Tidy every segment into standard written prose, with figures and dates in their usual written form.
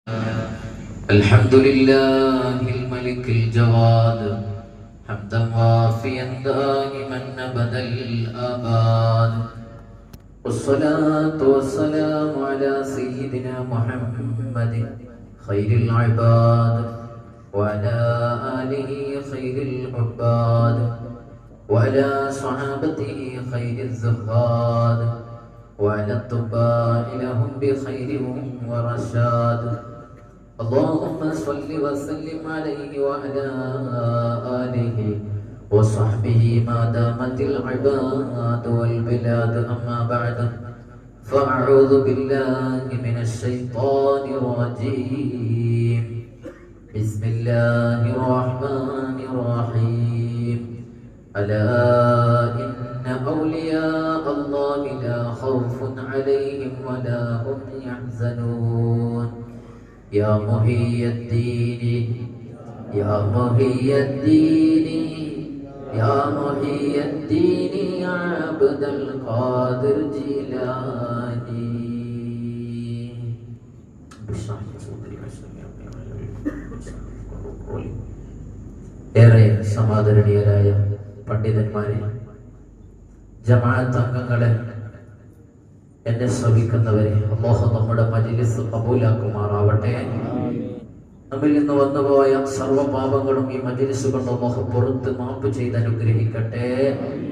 الحمد لله الملك الجواد حمدا وافيا دائما ابدا الاباد والصلاة والسلام على سيدنا محمد خير العباد وعلى آله خير العباد وعلى صحابته خير الزهاد وعلى الطباء لهم بخير ورشاد. اللهم صل وسلم عليه وعلى آله وصحبه ما دامت العباد والبلاد. أما بعد فأعوذ بالله من الشيطان الرجيم. بسم الله الرحمن الرحيم. ألا إن أولياء الله لا خوف عليهم ولا هم يحزنون. يا محي الدين يا محي الدين يا محي الدين يا عبد القادر جيلاني. ഏറെ സമാദരണീയരായ പണ്ഡിതന്മാരെ, ജമാഅത്ത് അംഗങ്ങളെ, എന്നെ ശ്രമിക്കുന്നവരെ, അല്ലാഹു നമ്മുടെ മജ്ലിസ് ഖബൂലാക്കുമാറാവട്ടെ. നമ്മിൽ നിന്ന് വന്നുപോയ സർവ്വ പാപങ്ങളും ഈ മജ്ലിസ് കൊണ്ട് അല്ലാഹു പുറത്ത് മാപ്പ് ചെയ്ത് അനുഗ്രഹിക്കട്ടെ.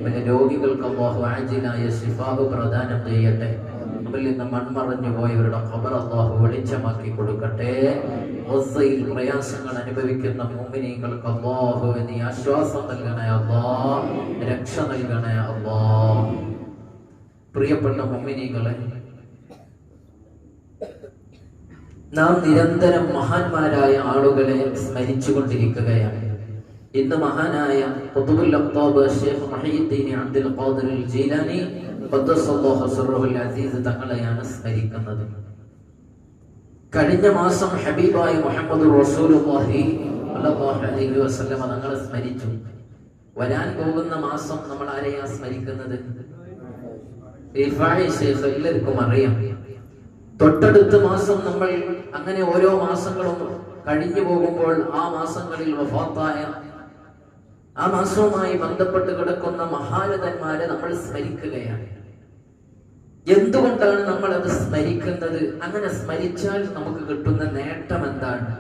പിന്നെ രോഗികൾക്ക് അല്ലാഹു ആജിലായ ശിഫാഹ് പ്രദാനം ചെയ്യട്ടെ. നമ്മിൽ നിന്ന് മൺമറഞ്ഞു പോയവരുടെ ഖബർ അല്ലാഹു വെളിച്ചമാക്കി കൊടുക്കട്ടെ. ഗസയിൽ പ്രയാസങ്ങൾ അനുഭവിക്കുന്ന മുഅ്മിനീങ്ങൾക്ക് അല്ലാഹു നീ ആശ്വാസം നൽകണേ അല്ലാഹ്, രക്ഷ നൽകണേ അല്ലാഹ്. പ്രിയപ്പെട്ട മുഅ്മിനീങ്ങളെ, നാം നിരന്തരം മഹാന്മാരായ ആളുകളെ സ്മരിച്ചു കൊണ്ടിരിക്കുകയാണ്. ഇന്ന് മഹാനായ ഖുതുബുൽ അഖ്താബ് ശൈഖ് മുഹയ്യിദ്ദീൻ അബ്ദുൽ ഖാദിർ അൽ ജീലാനി ഖദ്ദസല്ലാഹു സിർറഹുൽ അസീസ് തങ്ങളെയാണ് സ്മരിക്കുന്നത്. കഴിഞ്ഞ മാസം ഹബീബായ മുഹമ്മദ് റസൂലുള്ളാഹി സ്വല്ലല്ലാഹു അലൈഹി വസല്ലം തങ്ങളെ സ്മരിച്ചു. വരാൻ പോകുന്ന മാസം നമ്മൾ ആരെയാ സ്മരിക്കുന്നത്? റിഫായി ശൈഖ് എല്ലാവർക്കും അറിയാം. തൊട്ടടുത്ത മാസം നമ്മൾ അങ്ങനെ ഓരോ മാസങ്ങളും കഴിഞ്ഞു പോകുമ്പോൾ ആ മാസങ്ങളിൽ വഫാത്തായ, ആ മാസവുമായി ബന്ധപ്പെട്ട് കിടക്കുന്ന മഹാരഥന്മാരെ നമ്മൾ സ്മരിക്കുകയാണ്. എന്തുകൊണ്ടാണ് നമ്മൾ അത് സ്മരിക്കുന്നത്? അങ്ങനെ സ്മരിച്ചാൽ നമുക്ക് കിട്ടുന്ന നേട്ടം എന്താണ്?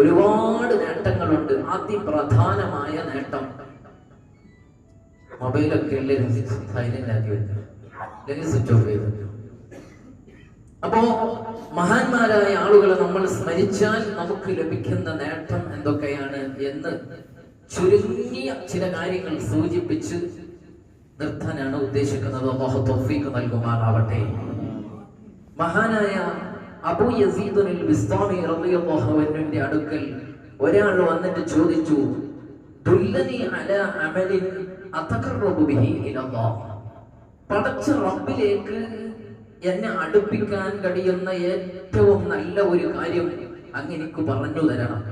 ഒരുപാട് നേട്ടങ്ങളുണ്ട്. അതിപ്രധാനമായ നേട്ടം, മൊബൈലൊക്കെ എല്ലാവരും സൈലന്റ് ആക്കി വെക്കുക, അല്ലെങ്കിൽ സ്വിച്ച് ഓഫ് ചെയ്ത് വെക്കുക. അപ്പോ മഹാന്മാരായ ആളുകളെ നമ്മൾ സ്മരിച്ചാൽ നമുക്ക് ലഭിക്കുന്ന നേട്ടം എന്തൊക്കെയാണ് എന്ന് ചുരുങ്ങിയ ചില കാര്യങ്ങൾ സൂചിപ്പിച്ച് നിർത്താനാണ് ഉദ്ദേശിക്കുന്നത്. അല്ലാഹു തൗഫീഖ് നൽകുമാറാവട്ടെ. മഹാനായ അബൂ യസീദ് അൽ ബിസ്താമി റളിയല്ലാഹു അൻഹുവിന്റെ അടുക്കൽ ഒരാൾ വന്നിട്ട് ചോദിച്ചു, ദുല്ലനി അലാ അമലിൻ അതഖറബു ബിഹി ഇലല്ലാഹ്. പടച്ച റബ്ബിലേക്ക് എന്നെ അടുപ്പിക്കാൻ കഴിയുന്ന ഏറ്റവും നല്ല ഒരു കാര്യം അങ്ങ് എനിക്ക് പറഞ്ഞു തരണം.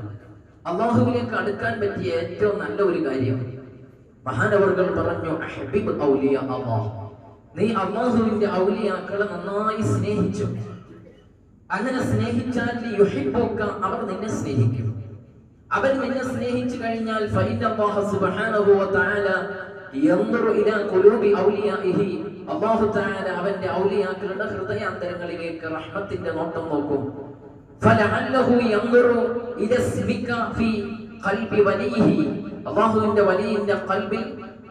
അല്ലാഹുവിലേക്ക് അടുക്കാൻ പറ്റിയ ഏറ്റവും നല്ല ഒരു കാര്യം. മഹാനവർകൾ പറഞ്ഞു, അഹ്ബിബ് ഔലിയ അല്ലാഹ്. നീ അല്ലാഹുവിന്റെ ഔലിയാക്കളെ നന്നായി സ്നേഹിച്ചു. അങ്ങനെ സ്നേഹിച്ചാൽ യുഹിബ്ബുക, അവർ നിന്നെ സ്നേഹിക്കും. അവർ നിന്നെ സ്നേഹിച്ചു കഴിഞ്ഞാൽ ഫഇന്നല്ലാഹ സുബ്ഹാനഹു വ തആല യൻദുറു ഇലാ ഖുലൂബി ഔലിയാഇഹി, അല്ലാഹു തആല അവന്റെ ഔലിയാക്കളുടെ ഹൃദയാന്തരങ്ങളിലേക്ക് റഹ്മത്തിന്റെ നോട്ടം നോക്കും. ഫലഅല്ലഹു യൻദുറു ഇലാ ഇസ്മിക ഫീ ഖൽബി വലിഹി, അല്ലാഹുവിന്റെ വലിയിന്റെ ഖൽബിൽ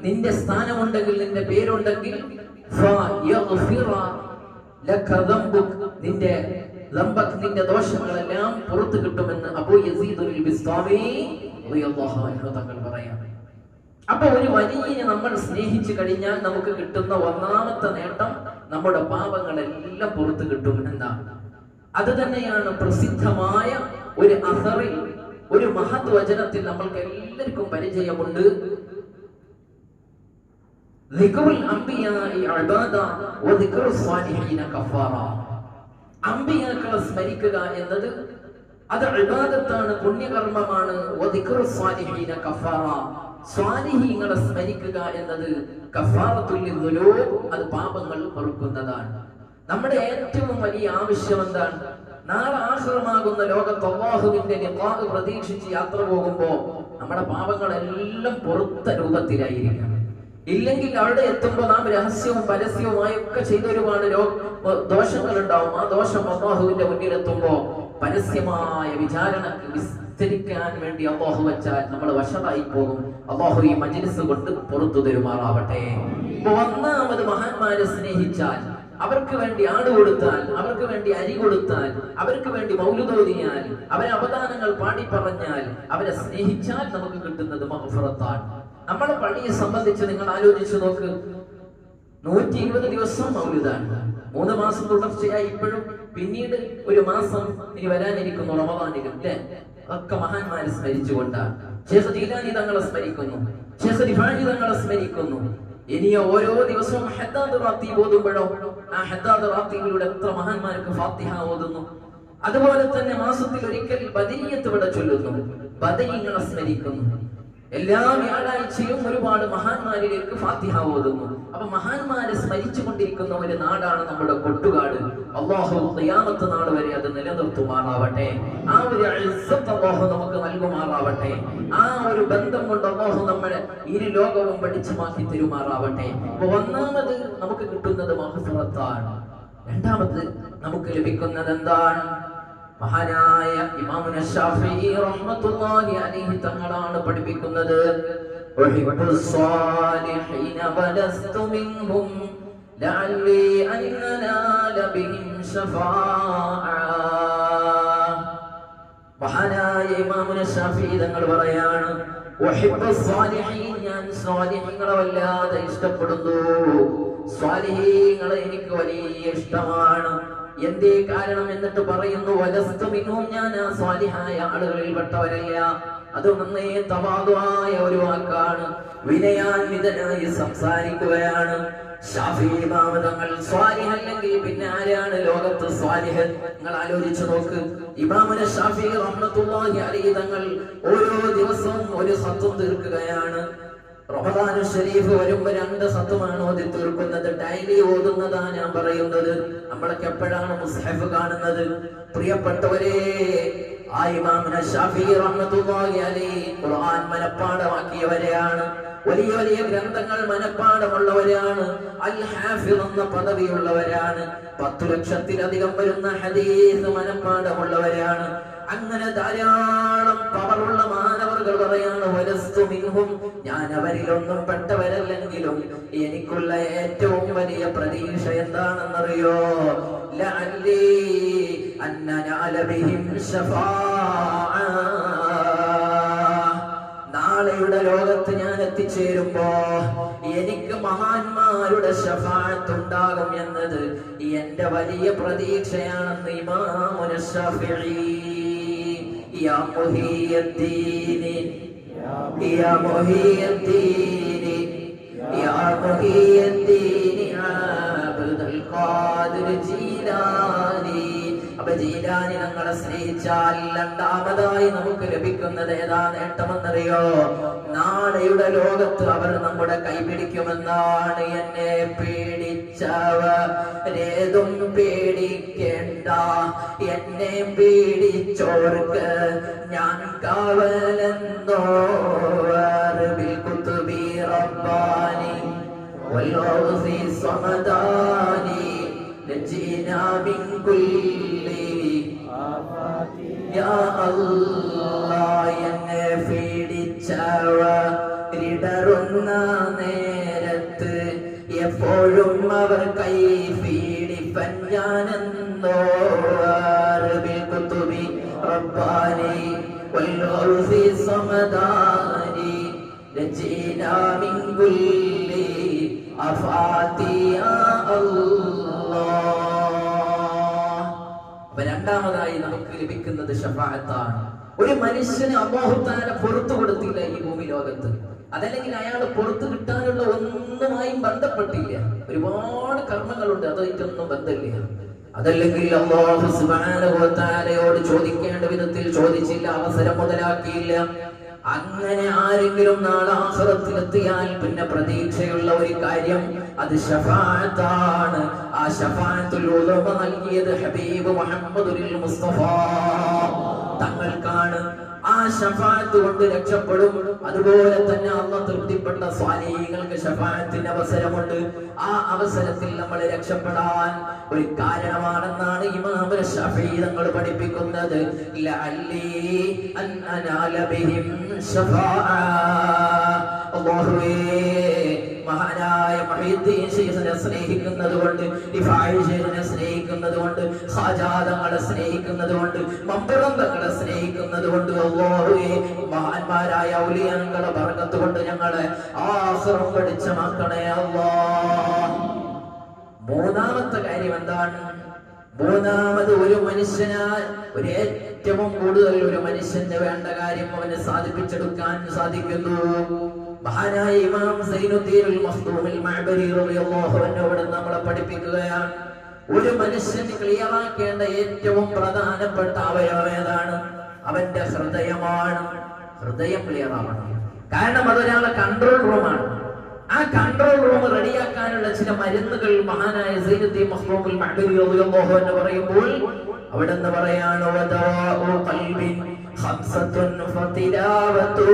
നിന്റെ സ്ഥാനമുണ്ടെങ്കിൽ, നിന്റെ പേരുണ്ടെങ്കിൽ, ഫയഗ്ഫിറ ലക ദംബുക, നിന്റെ ദംബക്, നിന്റെ ദോഷങ്ങളെല്ലാം പുറത്തു കിട്ടുമെന്ന് അബൂ യസീദ് അൽ ബിസ്താമി റളിയല്ലാഹു അൻഹു തങ്ങൾ പറയാം. അപ്പൊ ഒരു വലിയനെ നമ്മൾ സ്നേഹിച്ചു കഴിഞ്ഞാൽ നമുക്ക് കിട്ടുന്ന ഒന്നാമത്തെ നേട്ടം നമ്മുടെ പാപങ്ങളെല്ലാം പുറത്തു കിട്ടും എന്നാണ്. അത് തന്നെയാണ് പ്രസിദ്ധമായ ഒരു അസറിൽ, ഒരു മഹത് വചനത്തിൽ നമ്മൾക്ക് എല്ലാവർക്കും പരിചയമുണ്ട്. ദിക്റുൽ അംബിയാഇ ഇബാദ വ ദിക്റുസ് സ്വാലിഹീന കഫാറ. അംബിയാക്കളെ സ്മരിക്കുക എന്നത് അത് ഇബാദത്താണ്, പുണ്യകർമ്മമാണ്. വ ദിക്റുസ് സ്വാലിഹീന കഫാറ, സ്വാലിഹീങ്ങളെ സ്മരിക്കുക എന്നത് കഫാറത്തുൽ ലിദ്ദുനൂബ്, അത് പാപങ്ങൾ പൊറുക്കുന്നതാണ്. നമ്മുടെ ഏറ്റവും വലിയ ആവശ്യം എന്താണ്? നാളെ ആഖിറമാകുന്ന ലോകത്ത് അല്ലാഹുവിന്റെ ലിഖാഅ് പ്രതീക്ഷിച്ച് യാത്ര പോകുമ്പോ നമ്മുടെ പാപങ്ങളെല്ലാം പുറത്ത രൂപത്തിലായിരിക്കണം. ഇല്ലെങ്കിൽ അവിടെ എത്തുമ്പോൾ നാം രഹസ്യവും പരസ്യവുമായൊക്കെ ചെയ്ത ഒരുപാട് ദോഷങ്ങൾ ഉണ്ടാവും. ആ ദോഷം അല്ലാഹുവിന്റെ മുന്നിലെത്തുമ്പോ പരസ്യമായ വിചാരണക്ക് വിസ്തരിക്കാൻ വേണ്ടി അല്ലാഹു വെച്ചാൽ നമ്മൾ വശമായി പോകും. അല്ലാഹു ഈ മജ്ലിസ് കൊണ്ട് പുറത്തു തരുമാറാവട്ടെ. ഒന്നാമത് മഹാന്മാരെ സ്നേഹിച്ചാൽ, അവർക്ക് വേണ്ടി ആട് കൊടുത്താൽ, അവർക്ക് വേണ്ടി അരി കൊടുത്താൽ, അവർക്ക് വേണ്ടി മൗലിദോദിയാൽ, അവരെ അവദാനങ്ങൾ പാടി പറഞ്ഞാൽ, അവരെ സ്നേഹിച്ചാൽ നമുക്ക് കിട്ടുന്നത് മഗ്ഫിറത്താണ്. നമ്മുടെ പള്ളിയെ സംബന്ധിച്ച് നിങ്ങൾ ആലോചിച്ചു നോക്ക്. 120 ദിവസം മൗലിദാണ്, 3 മാസം തുടർച്ചയായി. ഇപ്പോഴും പിന്നീട് ഒരു മാസം ഇനി വരാനിരിക്കുന്നു റമദാനിലും, അല്ലേ? ഒക്കെ മഹാന്മാരെ സ്മരിച്ചുകൊണ്ടാണ്. ശൈഖ് ജീലാനി തങ്ങളെ സ്മരിക്കുന്നു, ശൈഖ് റിഫാഇ തങ്ങളെ സ്മരിക്കുന്നു. ഇനിയോ ഓരോ ദിവസവും ഹദ്ദാദ് റാത്തീബ് ഓതുമ്പോഴോ ആ ഹദ്ദാദ് റാത്തീബിലൂടെ എത്ര മഹാന്മാർക്ക് ഫാത്തിഹ ഓതുന്നു. അതുപോലെ തന്നെ മാസത്തിൽ ഒരിക്കൽ ബദരിയത്ത് ഇവിടെ ചൊല്ലുന്നു, ബദരീങ്ങളെ സ്മരിക്കുന്നു. എല്ലാ വ്യാഴാഴ്ചയും ഒരുപാട് മഹാന്മാരിലേക്ക് ഫാത്തിഹ ഓതുന്നു. അപ്പൊ മഹാന്മാരെ സ്മരിച്ചു കൊണ്ടിരിക്കുന്ന ഒരു നാടാണ് നമ്മുടെ കൊട്ടുകാട്. അല്ലാഹു ഖിയാമത്ത് നാൾ വരെ അത് നിലനിർത്തുമാറാവട്ടെ. ആ ഒരു ഇസ്സത്ത് അല്ലാഹു നമുക്ക് നൽകുമാറാവട്ടെ. ആ ഒരു ബന്ധം കൊണ്ട് അല്ലാഹു നമ്മളെ ഇരു ലോകവും വെളിച്ചമാക്കി തരുമാറാവട്ടെ. അപ്പൊ ഒന്നാമത് നമുക്ക് കിട്ടുന്നത് മഗ്ഫിറത്താണ്. രണ്ടാമത് നമുക്ക് ലഭിക്കുന്നത് എന്താണ്? മഹാനായ ഇമാമുന ശാഫിഈ റഹ്മത്തുള്ളാഹി അലൈഹി തങ്ങളാണ് പഠിപ്പിക്കുന്നത്, ഉഹിബ്ബുസ്സാലിഹീന വലസ്തു മിൻഹും ലഅല്ലി അൻനാല ബിഹിം ശഫാഅ. മഹാനായ ഇമാമുന ശാഫിഈ തങ്ങൾ പറയാണ്, ഉഹിബ്ബുസ്സാലിഹീൻ, ഞാൻ സ്വാലിഹീങ്ങളെ വല്ലാതെ ഇഷ്ടപ്പെടുന്നു. സ്വാലിഹീങ്ങളെ എനിക്ക് വലിയ ഇഷ്ടമാണ്. എന്തേ കാരണം? എന്നിട്ട് പറയുന്നു, വലസ്തു മിൻഹും, ഞാൻ ആ സ്വാലിഹായ ആളുകളിൽ പെട്ടവരല്ല. അത് നന്നേ തവാദുആയ ഒരു വാക്കാണ്, വിനയാന്വിതനായി സംസാരിക്കുകയാണ്. ശാഫിഈ ഇമാം തങ്ങൾ സ്വാലിഹ് അല്ലെങ്കിൽ പിന്നെ ആരാണ് ലോകത്ത് സ്വാലിഹ്? നിങ്ങൾ ആലോചിച്ചു നോക്ക്. ഇമാമുന ശാഫിഈ റഹ്മത്തുള്ളാഹി അലൈഹി തങ്ങൾ ഓരോ ദിവസവും ഒരു ഖത്ം തീർക്കുകയാണ്. റമദാനു ശരീഫ് വരുമ്പോ 2 ഖത്മാണ് ഓതി തീർക്കുന്നത്. ഡെയിലി ഓതുന്നതാ ഞാൻ പറയുന്നത്. നമ്മളൊക്കെ എപ്പോഴാണ് മുസ്ഹഫ് കാണുന്നത്? പ്രിയപ്പെട്ടവരെ, ആ ഇമാമുന ശാഫിഈ റഹ്മത്തുള്ളാഹി അലൈഹി ഖുർആൻ മനപ്പാഠമാക്കിയവരെയാണ്. വലിയ വലിയ ഗ്രന്ഥങ്ങൾ മനപ്പാഠമുള്ളവരാണ്. അൽ ഹാഫിദ് എന്ന പദവിയുള്ളവരാണ്. 10 ലക്ഷത്തിലധികം വരുന്ന ഹദീസ് മനപ്പാഠമുള്ളവരാണ്. അങ്ങനെ ധാരാളം പവറുള്ള മാനവர்கள் പറയാണ്, വലസ്തു മിൻഹും, ഞാൻ അവരിലൊന്നും പെട്ടവരല്ലെങ്കിലും എനിക്കുള്ള ഏറ്റവും വലിയ പ്രതീക്ഷ എന്താണെന്നറിയോ? ലഅല്ലി അന്നനാല ബിഹിം ശഫാഅ. നാളെയുടെ ലോകത്ത് ഞാൻ എത്തിച്ചേരുമ്പോ എനിക്ക് മഹാന്മാരുടെ ശഫാഅത്ത് ഉണ്ടാകും എന്നത് എന്റെ വലിയ പ്രതീക്ഷയാണെന്ന് ഇമാമുന ശാഫിഈ. യാ മുഹിയദ്ദീനി, യാ മുഹിയദ്ദീനി, യാ മുഹിയദ്ദീനി അബ്ദുൽ ഖാദിർ ജീലാനി. അപ്പൊ ജീലാനി ഞങ്ങളെ സ്നേഹിച്ചാൽ രണ്ടാമതായി നമുക്ക് ലഭിക്കുന്നത് ഏതാ നേട്ടമെന്നറിയോ? നാളെയുടെ ലോകത്ത് അവർ നമ്മുടെ കൈപിടിക്കുമെന്നാണ്. എന്നെ പേടിച്ചവരേതും പേടിക്കേണ്ട, എന്നെ പേടിച്ചോർക്ക് ഞാൻ കാവലെന്നോ. ബിൽ കുതുബി റബ്ബാനി വൽ ഗൗസി സമദാനി നജീനാ മിൻ കുല്ലി യാ അല്ലാഹ്. എന്നെ പേടിച്ചവരിടറുന്ന നേരത്ത് എപ്പോഴും അവർ കൈ പീഡിപ്പൻ ഞാനെന്നോ. ബിൽ കുതുബി റബ്ബാനി വൽ ഗൗസി സമദാനി നജീനാ മിൻ കുല്ലി അഫാതി യാ അല്ലാഹ്. രണ്ടാമതായി നമുക്ക് ലഭിക്കുന്നത് ശഫാഅത്താണ്. ഒരു മനുഷ്യന് അല്ലാഹു തആല പുറത്തു കൊടുത്തില്ല ഈ ഭൂമി ലോകത്ത്. അതല്ലെങ്കിൽ അയാൾ പുറത്തു കിട്ടാനുള്ള ഒന്നുമായും ബന്ധപ്പെട്ടില്ല. ഒരുപാട് കർമ്മങ്ങളുണ്ട്, അതായിട്ടൊന്നും ബന്ധമില്ല. അതല്ലെങ്കിൽ അല്ലാഹു സുബ്ഹാനഹു വ തആലയോട് ചോദിക്കേണ്ട വിധത്തിൽ ചോദിച്ചില്ല, അവസരം മുതലാക്കിയില്ല. അങ്ങനെ ആരെങ്കിലും നാളെ ആഖിറത്തിലെത്തിയാൽ പിന്നെ പ്രതീക്ഷയുള്ള ഒരു കാര്യം അത് ശഫാഅത്താണ്. ആ ശഫാഅത്തുൽ ഉളമ നൽകിയത് ഹബീബ് മുഹമ്മദുൽ മുസ്തഫ തങ്ങൾക്കാണ്. ആ ശഫാഅത്ത് കൊണ്ട് രക്ഷപ്പെടും. അതുപോലെ തന്നെ അല്ലാഹ് തൃപ്തിപ്പെട്ട സ്വാലിഹീങ്ങൾക്ക് ശഫാഅത്തിന്റെ അവസരമുണ്ട്. ആ അവസരത്തിൽ നമ്മൾ രക്ഷപ്പെടാൻ ഒരു കാരണമാണെന്നാണ് ഇമാം ശഫീഈ തങ്ങൾ പഠിപ്പിക്കുന്നത്. ലഅല്ലി അൻ അനാല ബിഹിം ശഫാഅ. അല്ലാഹുവേ, മഹാനായ മുഹീദ്ദീൻ ശൈഖിനെ സ്നേഹിക്കുന്നത് കൊണ്ട്, റിഫാഈ ശൈഖിനെ സ്നേഹിക്കുന്നത് കൊണ്ട്, ഖാജാ തങ്ങളെ സ്നേഹിക്കുന്നത് കൊണ്ട്, മമ്പുറം തങ്ങളെ സ്നേഹിക്കുന്നത് കൊണ്ട്, അല്ലാഹുവേ, മഹാന്മാരായ ഔലിയാക്കളുടെ ബർക്കത്ത് കൊണ്ട് ഞങ്ങളെ ആഖിറം വെളിച്ചമാക്കണേ അല്ലാഹ്. മൂന്നാമത്തെ കാര്യം എന്താണ്? മൂന്നാമത്, ഒരു മനുഷ്യനാൽ ഏറ്റവും കൂടുതൽ ഒരു മനുഷ്യന് വേണ്ട കാര്യം അവന് സാധിപ്പിച്ചെടുക്കാൻ സാധിക്കുന്നു. മഹാനായ ഇമാം സൈനുദ്ദീൻ അൽ-മഖ്ദൂം അൽ-മഅബരി റളിയല്ലാഹു അൻഹു ഇവിടെ നമ്മളെ പഠിപ്പിക്കുകയാണ്, ഒരു മനുഷ്യന് ക്ലിയറാക്കേണ്ട ഏറ്റവും പ്രധാനപ്പെട്ട അവയവം ഏതാണ്? അവന്റെ ഹൃദയമാണ്. ഹൃദയം ക്ലിയർ ആവണം. കാരണം അതൊരാളെ കൺട്രോൾ റൂമാണ്. ആ കൺട്രോൾ റൂം റെഡിയാക്കാനുള്ള ചില മരുന്നുകൾ മഹാനായ സൈനുദ്ദീൻ മഖ്ദൂം അൽ-മഅബരി റളിയല്ലാഹു അൻഹു പറയുമ്പോൾ അവിടെ നിന്ന് പറയാണ്, വദവാഉ ഖൽബിൻ ഖംസത്തുൻ ഫതിലാവതു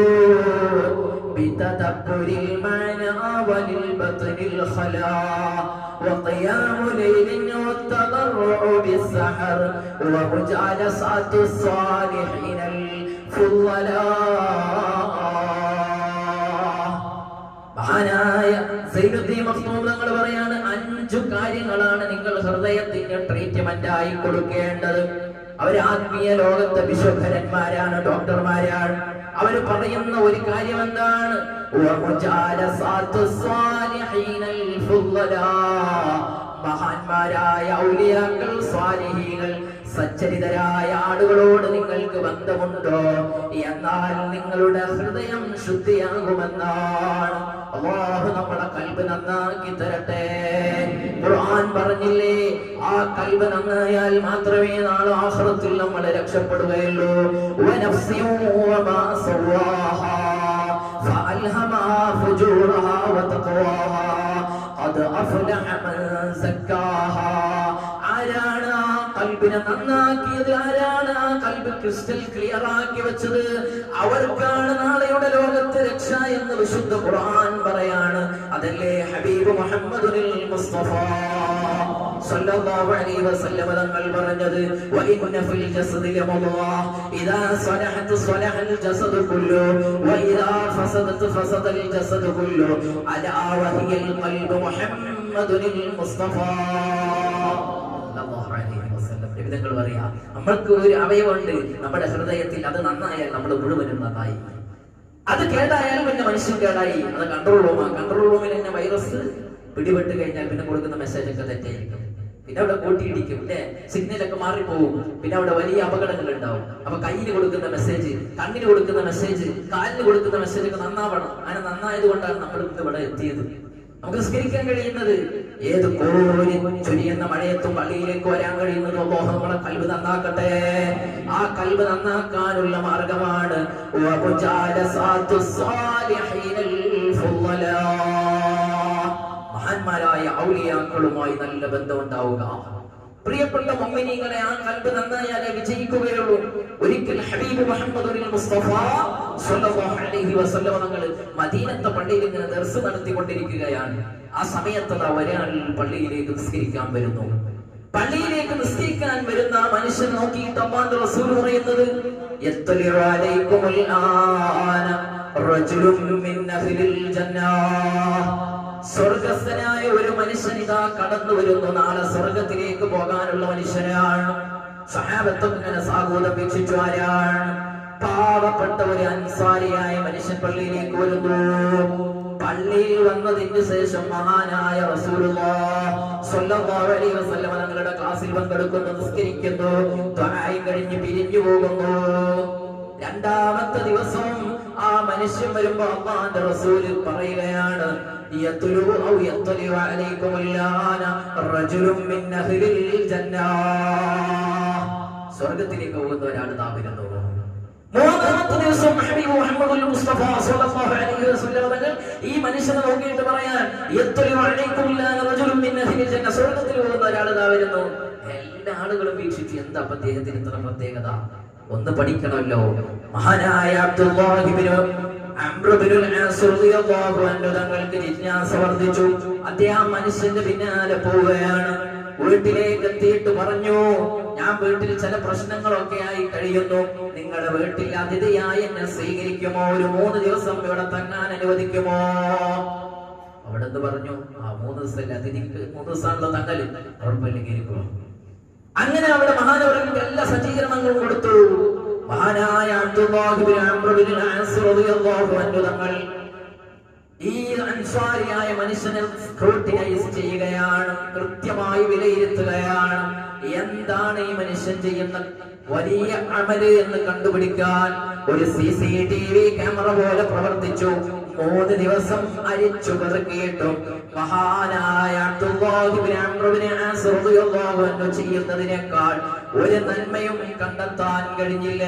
ബിതദബ്ബുരിൽ മഅനാ വലിൽ ബത്നിൽ ഖലാ വഖിയാമു ലൈലിൻ വതദർറു ബിസ്സഹർ വമുജാലസാതു സ്വാലിഹീനൽ ഫുളലാ. മഹാനായ സൈനുദ്ദീൻ മഖ്ദൂം തങ്ങൾ പറയാണ്, 5 കാര്യങ്ങളാണ് നിങ്ങൾ ഹൃദയത്തിന്റെ ട്രീറ്റ്മെന്റ് ആയി കൊടുക്കേണ്ടത്. അവർ ആത്മീയ ലോകത്തെ വിശ്വഭരന്മാരാണ്, ഡോക്ടർമാരാണ്. അവർ പറയുന്ന ഒരു കാര്യം എന്താണ്? മഹാന്മാരായ ഔലിയാക്കൾ, സ്വാലിഹീങ്ങൾ, സച്ചരിതരായ ആളുകളോട് നിങ്ങൾക്ക് ബന്ധമുണ്ടോ? എന്നാൽ നിങ്ങളുടെ ഹൃദയം ശുദ്ധിയാകുമെന്നാണ്. അല്ലാഹു നമ്മുടെ കൽബ് നന്നാക്കി തരട്ടെ. ഖുർആൻ പറഞ്ഞില്ലേ, ആ കൽബ് നന്നായാൽ മാത്രമേ നാളെ ആഖിറത്തിൽ നമ്മൾ രക്ഷപ്പെടുകയുള്ളൂ. വനഫ്സിൻ വമാ സവ്വാഹാ ഫഅൽഹമഹാ ഫുജൂറഹാ വതഖ്വാഹാ ഖദ് അഫ്ലഹ മൻ സക്കാഹാ. ആരാണ് ആ കൽബിനെ നന്നാക്കിയത്? ആരാണ് ആ കൽബ് ക്രിസ്റ്റൽ ക്ലിയർ ആക്കി വെച്ചത്? അവർക്കാണ് നാളെയുടെ ലോകത്ത് രക്ഷ എന്ന് വിശുദ്ധ ഖുർആൻ പറയാണ്. അതല്ലേ ഹബീബ് മുഹമ്മദുൽ മുസ്തഫ സല്ലല്ലാഹു അലൈഹി വസല്ലം തങ്ങൾ പറഞ്ഞത്, വഇന്ന ഫിൽ ജസദി ലമുദ്ഗ ഇദാ സ്വലഹത് സ്വലഹൽ ജസദു കുല്ലു വഇദാ ഫസദത് ഫസദൽ ജസദു കുല്ലു അലാ വഹിയൽ ഖൽബ് മുഹമ്മദുൽ മുസ്തഫ. വിധങ്ങൾ പറയാ, നമ്മൾക്ക് ഒരു അവയവമുണ്ട് നമ്മുടെ ഹൃദയത്തിൽ, അത് നന്നായാൽ നമ്മൾ മുഴുവനും നന്നായി. അത് കേടായാൽ പിന്നെ മനുഷ്യൻ കേടായി. അത് കൺട്രോൾ റൂമാണ്. കൺട്രോൾ റൂമിൽ തന്നെ വൈറസ് പിടിപെട്ട് കഴിഞ്ഞാൽ പിന്നെ കൊടുക്കുന്ന മെസ്സേജ് ഒക്കെ തെറ്റായിരിക്കും. പിന്നെ അവിടെ കൂട്ടിയിടിക്കും, അല്ലെ? സിഗ്നലൊക്കെ മാറിപ്പോകും. പിന്നെ അവിടെ വലിയ അപകടങ്ങൾ ഉണ്ടാവും. അപ്പൊ കയ്യിന് കൊടുക്കുന്ന മെസ്സേജ്, കണ്ണിന് കൊടുക്കുന്ന മെസ്സേജ്, കാലിന് കൊടുക്കുന്ന മെസ്സേജ് ഒക്കെ നന്നാവണം. അങ്ങനെ നന്നായത് കൊണ്ടാണ് നമ്മൾ ഇവിടെ എത്തിയത്. നമുക്ക് നിസ്കരിക്കാൻ കഴിയുന്നത്, ഏത് കോരി ചൊരിയുന്ന മഴയത്തും പള്ളിയിലേക്ക് വരാൻ കഴിയുന്നത് അല്ലാഹു നമ്മളെ കൽബ് നന്നാക്കട്ടെ. ആ കൽബ് നന്നാക്കാനുള്ള മാർഗമാണ് മഹാന്മാരായ ഔലിയാക്കളുമായി നല്ല ബന്ധം ഉണ്ടാവുക. പ്രിയപ്പെട്ട മുഅ്മിനീങ്ങളെ, ആ കൽബ് നന്നായാലേ വിജയിക്കുകയുള്ളൂ. ഒരിക്കൽ ഹബീബ് മുഹമ്മദുൽ മുസ്തഫ സ്വല്ലല്ലാഹു അലൈഹി വസല്ലം തങ്ങൾ മദീനത്തെ പള്ളിയിൽ ഇങ്ങനെ ദർസ് നടത്തിക്കൊണ്ടിരിക്കുകയാണ്. ആ സമയത്ത് ഒരാൾ പള്ളിയിലേക്ക് നിസ്കരിക്കാൻ വരുന്നു. പള്ളിയിലേക്ക് നിസ്കരിക്കാൻ വരുന്ന ആ മനുഷ്യൻ നോക്കിയിട്ട് അല്ലാഹുവിന്റെ റസൂൽ പറയുന്നത്, യത്ലിഉ അലൈക്കുമുൽ ആന റജുലുൻ മിൻ അഹ്ലിൽ ജന്നah. സ്വർഗസ്ഥനായ ഒരു മനുഷ്യൻ ഇതാ കടന്നു വരുന്നു. നാളെ സ്വർഗത്തിലേക്ക് പോകാനുള്ള മനുഷ്യനാണ്. സഹാബത്തും ഇങ്ങനെ സാഗൂതം വീക്ഷിച്ചു. ആരാണ്? പാവപ്പെട്ട ഒരു അൻസാരിയായ മനുഷ്യൻ പള്ളിയിലേക്ക് വരുന്നു. പള്ളിയിൽ വന്നതിന് ശേഷം മഹാനായ റസൂലുള്ളാഹി സ്വല്ലല്ലാഹു അലൈഹി വസല്ലം തങ്ങളുടെ ക്ലാസ്സിൽ പങ്കെടുക്കുന്നു, നിസ്കരിക്കുന്നു, ദുആയും കഴിഞ്ഞ് പിരിഞ്ഞു പോകുന്നു. രണ്ടാമത്തെ ദിവസം ആ മനുഷ്യൻ വരുമ്പോ അല്ലാഹുവിന്റെ റസൂൽ പറയുകയാണ്, സ്വർഗത്തിലേക്ക് പോകുന്ന ഒരാൾ താ വരുന്നു. മൂന്നാമത്തെ ദിവസം ഹബീബ് മുഹമ്മദുൽ മുസ്തഫ സ്വല്ലല്ലാഹു അലൈഹി വസല്ലം തങ്ങൾ ഈ മനുഷ്യനെ നോക്കിയിട്ട് പറയാൻ സ്വർഗ്ഗത്തിൽ പോകുന്ന ഒരാൾ ഇതാ വരുന്നു. എല്ലാ ആളുകളും വീക്ഷിച്ചു. എന്താ അദ്ദേഹത്തിന് ഇത്ര പ്രത്യേകത? ഒന്ന് പഠിക്കണമല്ലോ. മഹാനായ അബ്ദുല്ലാഹി ഇബ്നു അംർ ഇബ്നുൽ ആസ് റളിയല്ലാഹു അൻഹു തങ്ങൾക്ക് ജിജ്ഞാസ വർദ്ധിച്ചു. അദ്ദേഹം മനുഷ്യന്റെ പിന്നാലെ പോവുകയാണ്. വീട്ടിലേക്ക് എത്തിയിട്ട് പറഞ്ഞു, ഞാൻ വീട്ടിൽ ചില പ്രശ്നങ്ങളൊക്കെ ആയി കഴിയുന്നു. നിങ്ങളുടെ വീട്ടിൽ അതിഥിയായി എന്നെ സ്വീകരിക്കുമോ? ഒരു 3 ദിവസം ഇവിടെ തങ്ങാൻ അനുവദിക്കുമോ? അവിടെ നിന്ന് പറഞ്ഞു, 3 ദിവസം അതിഥിക്ക് 3 ദിവസമാണല്ലോ തങ്ങല്, ഉറപ്പില്ലെങ്കിൽ ഇരിക്കുമോ? അങ്ങനെ അവിടെ മഹാനവർക്ക് എല്ലാ സജ്ജീകരണങ്ങളും കൊടുത്തു. മഹാനായ അബ്ദുല്ലാഹി ഇബ്നു അംർ ഇബ്നുൽ ആസ് റളിയല്ലാഹു അൻഹു തങ്ങൾ ഈ അൻസാരിയായ മനുഷ്യനെ സ്ക്രൂട്ടിനൈസ് ചെയ്യുകയാണ്, കൃത്യമായി വിലയിരുത്തുകയാണ്. എന്താണ് ഈ മനുഷ്യൻ ചെയ്യുന്ന വലിയ അമല് എന്ന് കണ്ടുപിടിക്കാൻ ഒരു CCTV ക്യാമറ പോലെ പ്രവർത്തിച്ചു. 3 ദിവസം അരിച്ചു പെറുക്കിയിട്ടും മഹാനായ അബ്ദുല്ലാഹി ഇബ്നു അംർ ഇബ്നു ആസ് റളിയല്ലാഹു അൻഹു ചെയ്യുന്നതിനേക്കാൾ ഒരു നന്മയും കണ്ടെത്താൻ കഴിഞ്ഞില്ല.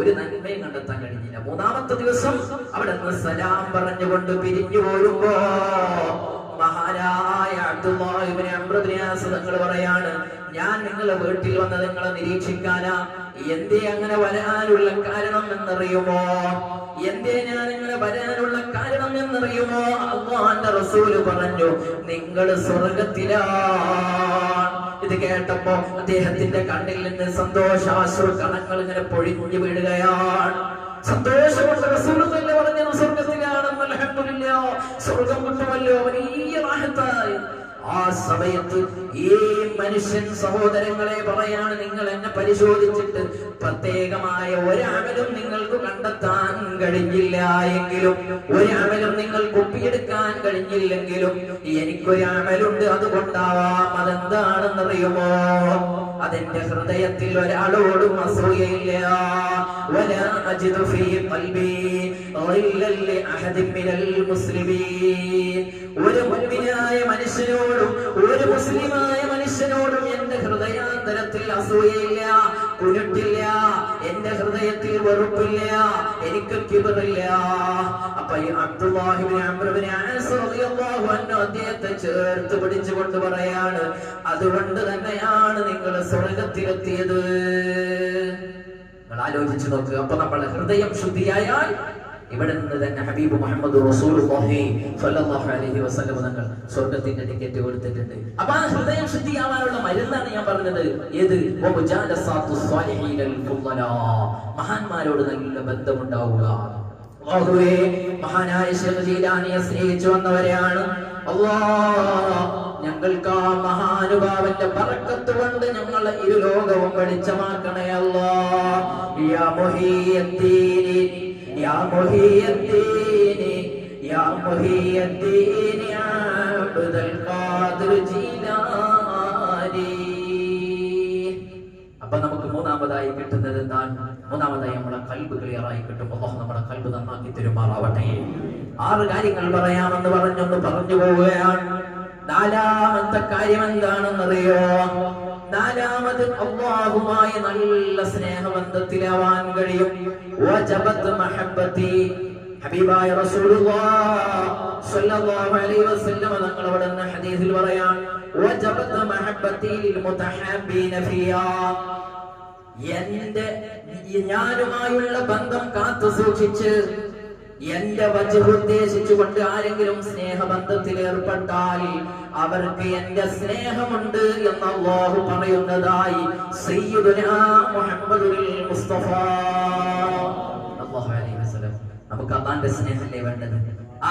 ഒരു നന്മയും കണ്ടെത്താൻ കഴിഞ്ഞില്ല. 3-ാമത്തെ ദിവസം അവിടെ നിന്ന് സലാം പറഞ്ഞുകൊണ്ട് പിരിഞ്ഞു പോരുമ്പോ മഹാനായ അബ്ദുല്ലാഹി ഇബ്നു അംർ ഇബ്നു ആസ് തങ്ങൾ പറയാണ്, ഞാൻ നിങ്ങളെ വീട്ടിൽ വന്ന് നിങ്ങളെ നിരീക്ഷിക്കാനാ. എന്തേ അങ്ങനെ വരാനുള്ള കാരണം എന്നറിയുമോ? എന്തേ ഞാൻ നിങ്ങളെ വരാനുള്ള കാരണം എന്നറിയുമോ? അല്ലാഹുവിന്റെ റസൂല് പറഞ്ഞു, നിങ്ങൾ സ്വർഗ്ഗത്തിലാണ്. ഇത് കേട്ടപ്പോ അദ്ദേഹത്തിന്റെ കണ്ണിൽ നിന്ന് സന്തോഷാശ്രു കണങ്ങൾ ഇങ്ങനെ പൊഴിഞ്ഞു വീഴുകയാണ്. സന്തോഷം കൊണ്ട് റസൂലുള്ളാഹി പറഞ്ഞു, സ്വർഗ്ഗത്തിലാണെന്ന് അൽഹംദുലില്ലാഹ്, സ്വർഗ്ഗം കിട്ടുമല്ലോ, വലിയ റാഹത്തായി. ആ സമയത്ത് ഈ മനുഷ്യൻ സഹോദരങ്ങളെ പറയാണ്, നിങ്ങൾ എന്നെ പരിശോധിച്ചിട്ട് പ്രത്യേകമായ ഒരമലും നിങ്ങൾക്ക് കണ്ടെത്താൻ കഴിഞ്ഞില്ല എങ്കിലും, ഒരമലും നിങ്ങൾ കുപ്പിയെടുക്കാൻ കഴിഞ്ഞില്ലെങ്കിലും എനിക്കൊരു അമലുണ്ട്. അതുകൊണ്ടാവാം. അതെന്താണെന്നറിയുമോ? അതെന്റെ ഹൃദയത്തിൽ ഒരാളോടും അസൂയയില്ല. വലാ അജിദു ഫീ ഖൽബി ഗില്ലൻ ലിഅഹദിൻ മിനൽ മുസ്ലിമീൻ. ഒരു മുഅ്മിനായ മനുഷ്യനോടും ഒരു മുസ്ലിമായ മനുഷ്യനോടും എന്റെ ഹൃദയാന്തരത്തിൽ അസൂയയില്ല, കുരുട്ടില്ല, എന്റെ ഹൃദയത്തിൽ വെറുപ്പില്ല, എനിക്ക് കിബറില്ല. അപ്പൊ ഈ അബ്ദുല്ലാഹി ഇബ്നു അംർ ഇബ്നു ആസ് റളിയല്ലാഹു അൻഹു അദ്ദേഹത്തെ ചേർത്ത് പിടിച്ചുകൊണ്ട് പറയാണ്, അതുകൊണ്ട് തന്നെയാണ് നിങ്ങൾ സ്വർഗ്ഗത്തിലെത്തിയത്. നിങ്ങൾ ആലോചിച്ചു നോക്കുക. അപ്പൊ നമ്മുടെ ഹൃദയം ശുദ്ധിയായാൽ ഇവിടെ നിന്ന് തന്നെ ഹബീബ് മുഹമ്മദ് റസൂലുള്ളാഹി സ്വല്ലല്ലാഹു അലൈഹി വസല്ലം തങ്ങൾ സ്വർഗ്ഗത്തിന്റെ ടിക്കറ്റ് കൊടുത്തിട്ടുണ്ട്. അപ്പൊ ആ ഹൃദയം ശുദ്ധിയാവാനുള്ള മരുന്നാണ് ഞാൻ പറഞ്ഞത്. ഏത്? മഹാന്മാരോട് നല്ല ബന്ധമുണ്ടാവുക. മഹാനായ ശൈഖ് ജീലാനിയെ സ്നേഹിച്ചു വന്നവരെയാണ്. അല്ലാഹ് ഞങ്ങൾക്ക് ആ മഹാനുഭാവന്റെ ബറക്കത്ത് കൊണ്ട് ഞങ്ങളെ ഇരുലോകവും വെളിച്ചമാക്കണേ അല്ലാഹ്. യാ മുഹിയദ്ദീൻ യാ മുഹിയദ്ദീൻ യാ മുഹിയദ്ദീൻ അബ്ദുൽ ഖാദിർ ജീലാനി. അപ്പൊ നമുക്ക് മൂന്നാമതായി കിട്ടുന്നത് എന്താണ്? മൂന്നാമതായി നമ്മളെ കൽബ് ക്ലിയർ ആയി കിട്ടും. അല്ലാഹു നമ്മുടെ കൽബ് നന്നാക്കി തരുമാറാവട്ടെ. 6 കാര്യങ്ങൾ പറയാമെന്ന് പറഞ്ഞു പോവുകയാണ്. 4-ാമത്തെ കാര്യം എന്താണെന്നറിയോ? 4-ാമത് അല്ലാഹുമായി നല്ല സ്നേഹബന്ധത്തിലാവാൻ കഴിയും. വജബത് മഹബ്ബതി. ഹബീബായ റസൂലുള്ളാഹി സ്വല്ലല്ലാഹു അലൈഹി വസല്ലം തങ്ങൾ അവിടെ നിന്ന് ഹദീസിൽ പറയാൻ, വജബത് മഹബ്ബതി ലിൽ മുതഹബ്ബീന ഫിയാ. എന്റെ ഞാനുമായുള്ള ബന്ധം കാത്തു സൂക്ഷിച്ച് എന്റെ വജ്ഹ് ഉദ്ദേശിച്ചുകൊണ്ട് ആരെങ്കിലും സ്നേഹബന്ധത്തിൽ ഏർപ്പെട്ടാൽ അവർക്ക് എന്റെ സ്നേഹമുണ്ട് എന്ന് അല്ലാഹു പറയുന്നതായി സയ്യിദുനാ മുഹമ്മദുൽ മുസ്തഫ സല്ലല്ലാഹു അലൈഹി വസല്ലം. നമുക്ക് അല്ലാഹുവിന്റെ സ്നേഹമല്ലേ വേണ്ടത്?